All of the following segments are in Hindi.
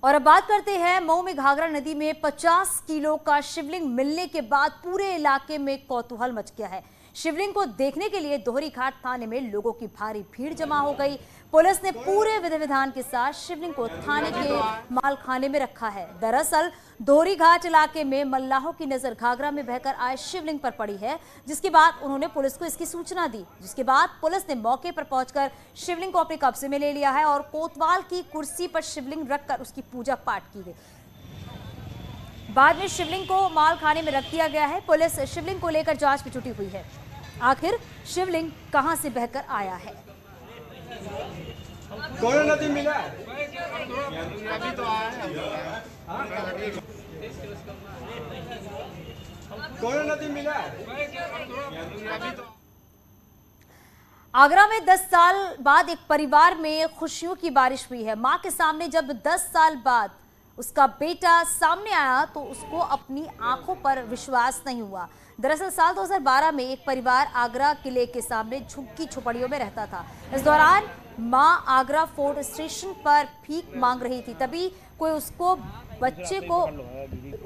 और अब बात करते हैं मऊ में घाघरा नदी में 50 किलो का शिवलिंग मिलने के बाद पूरे इलाके में कौतूहल मच गया है। शिवलिंग को देखने के लिए दोहरी घाट थाने में लोगों की भारी भीड़ जमा हो गई। पुलिस ने पूरे विधि विधान के साथ शिवलिंग को थाने के मालखाने में रखा है। दरअसल दोहरी घाट इलाके में मल्लाहों की नजर घाघरा में बहकर आए शिवलिंग पर पड़ी है, जिसके बाद उन्होंने पुलिस को इसकी सूचना दी, जिसके बाद पुलिस ने मौके पर पहुंचकर शिवलिंग को अपने कब्जे में ले लिया है और कोतवाल की कुर्सी पर शिवलिंग रखकर उसकी पूजा पाठ की गई। बाद में शिवलिंग को मालखाने में रख दिया गया है। पुलिस शिवलिंग को लेकर जांच में जुटी हुई है। आखिर शिवलिंग कहां से बहकर आया है? कौन नदी मिला? अभी तो आया है। कौन नदी मिला? आगरा में 10 साल बाद एक परिवार में खुशियों की बारिश हुई है। मां के सामने जब 10 साल बाद उसका बेटा सामने आया तो उसको अपनी आंखों पर विश्वास नहीं हुआ। दरअसल साल 2012 में एक परिवार आगरा किले के सामने झुग्गी झोपड़ियों में रहता था। इस दौरान मां आगरा फोर्ट स्टेशन पर भीख मांग रही थी, तभी कोई उसको बच्चे को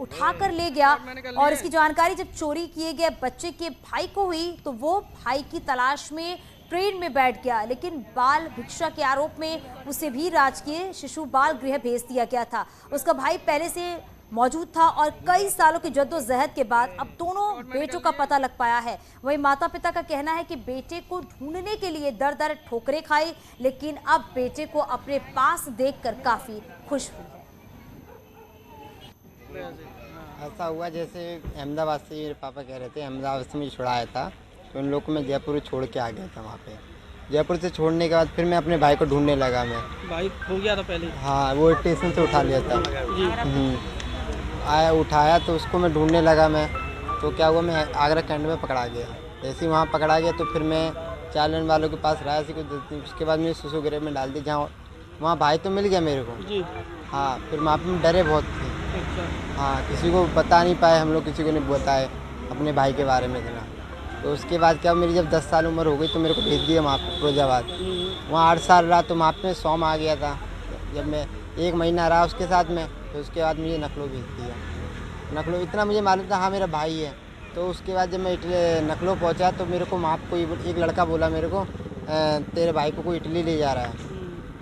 उठाकर ले गया और इसकी जानकारी जब चोरी किए गए बच्चे के भाई को हुई तो वो भाई की तलाश में ट्रेन में बैठ गया, लेकिन बाल भिक्षा के आरोप में उसे भी राजकीय शिशु बाल गृह भेज दिया गया था। उसका भाई पहले से मौजूद था और कई सालों की जद्दोजहद के बाद अब दोनों बेटों का पता लग पाया है। वहीं माता पिता का कहना है कि बेटे को ढूंढने के लिए दर दर ठोकरें खाई, लेकिन अब बेटे को अपने पास देखकर काफी खुश हुई है। ऐसा हुआ जैसे अहमदाबाद से मेरे पापा कह रहे थे, अहमदाबाद से मुझे छुड़ाया था तो उन लोग को मैं जयपुर छोड़ के आ गया था। वहाँ पे जयपुर से छोड़ने के बाद फिर मैं अपने भाई को ढूंढने लगा। मैं भाई खो गया था पहले। हाँ, वो स्टेशन से उठा लिया था जी। आया उठाया तो उसको मैं ढूंढने लगा। मैं तो क्या हुआ, मैं आगरा कैंट में पकड़ा गया। जैसे ही वहाँ पकड़ा गया तो फिर मैं चालन वालों के पास रहा सी कुछ दिन। उसके बाद मुझे शिशु गृह में डाल दी, जहाँ वहाँ भाई तो मिल गया मेरे को जी। हाँ, फिर वहाँ पर डरे बहुत थे। अच्छा। हाँ, किसी को बता नहीं पाए हम लोग, किसी को नहीं बताए अपने भाई के बारे में इतना। तो उसके बाद क्या, मेरी जब 10 साल उम्र हो गई तो मेरे को भेज दिया वहाँ पर फिरोजाबाद। वहाँ 8 साल रहा तो वहाँ पे सौम आ गया था। जब मैं 1 महीना रहा उसके साथ में तो उसके बाद मुझे नखलो भेज दिया। नखलो इतना मुझे मालूम था हाँ मेरा भाई है। तो उसके बाद जब मैं नखलो पहुँचा तो मेरे को वहाँ कोई एक लड़का बोला मेरे को, तेरे भाई को कोई इटली ले जा रहा है।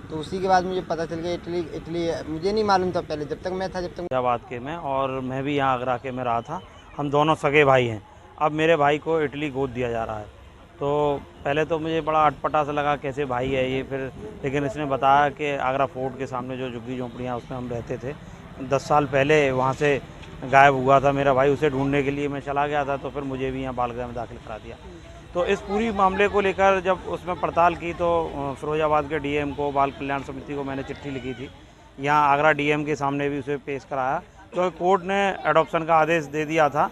तो उसी के बाद मुझे पता चल गया इटली मुझे नहीं मालूम था पहले, जब तक मैं था, जब तक फैजाबाद के में और मैं भी यहाँ आगरा के में रहा था। हम दोनों सगे भाई हैं। अब मेरे भाई को इटली गोद दिया जा रहा है। तो पहले तो मुझे बड़ा अटपटा सा लगा, कैसे भाई है ये। फिर लेकिन इसने बताया कि आगरा फोर्ट के सामने जो झुग्गी झोंपड़ियाँ उसमें हम रहते थे, 10 साल पहले वहाँ से गायब हुआ था मेरा भाई। उसे ढूंढने के लिए मैं चला गया था तो फिर मुझे भी यहाँ बाल गृह में दाखिल करा दिया। तो इस पूरी मामले को लेकर जब उसमें पड़ताल की तो फिरोजाबाद के डीएम को, बाल कल्याण समिति को मैंने चिट्ठी लिखी थी। यहाँ आगरा डीएम के सामने भी उसे पेश कराया, क्योंकि कोर्ट ने एडॉप्शन का आदेश दे दिया था